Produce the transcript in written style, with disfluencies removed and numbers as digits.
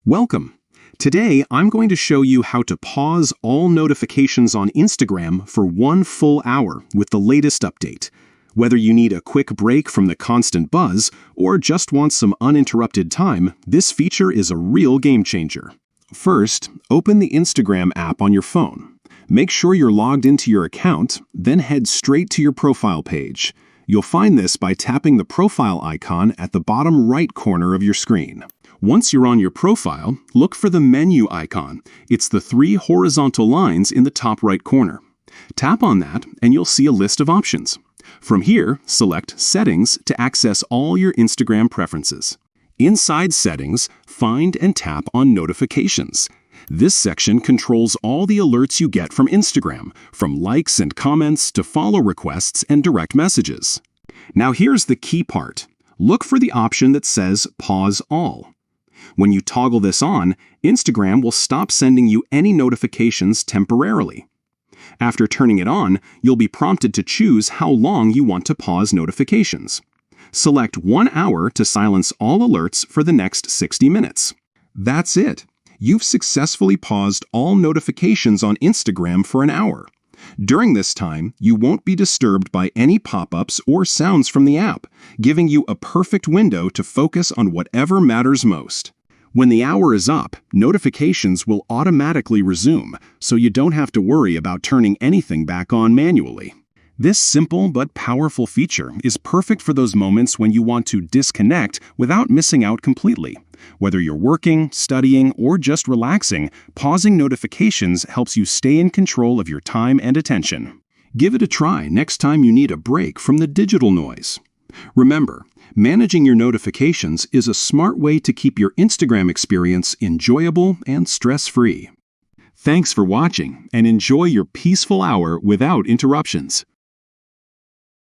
Welcome! Today, I'm going to show you how to pause all notifications on Instagram for 1 full hour with the latest update. Whether you need a quick break from the constant buzz or just want some uninterrupted time, this feature is a real game changer. First, open the Instagram app on your phone. Make sure you're logged into your account, then head straight to your profile page. You'll find this by tapping the profile icon at the bottom right corner of your screen. Once you're on your profile, look for the menu icon. It's the 3 horizontal lines in the top right corner. Tap on that and you'll see a list of options. From here, select Settings to access all your Instagram preferences. Inside Settings, find and tap on Notifications. This section controls all the alerts you get from Instagram, from likes and comments to follow requests and direct messages. Now here's the key part. Look for the option that says Pause All. When you toggle this on, Instagram will stop sending you any notifications temporarily. After turning it on, you'll be prompted to choose how long you want to pause notifications. Select 1 hour to silence all alerts for the next 60 minutes. That's it. You've successfully paused all notifications on Instagram for an hour. During this time, you won't be disturbed by any pop-ups or sounds from the app, giving you a perfect window to focus on whatever matters most. When the hour is up, notifications will automatically resume, so you don't have to worry about turning anything back on manually. This simple but powerful feature is perfect for those moments when you want to disconnect without missing out completely. Whether you're working, studying, or just relaxing, pausing notifications helps you stay in control of your time and attention. Give it a try next time you need a break from the digital noise. Remember, managing your notifications is a smart way to keep your Instagram experience enjoyable and stress-free. Thanks for watching, and enjoy your peaceful hour without interruptions.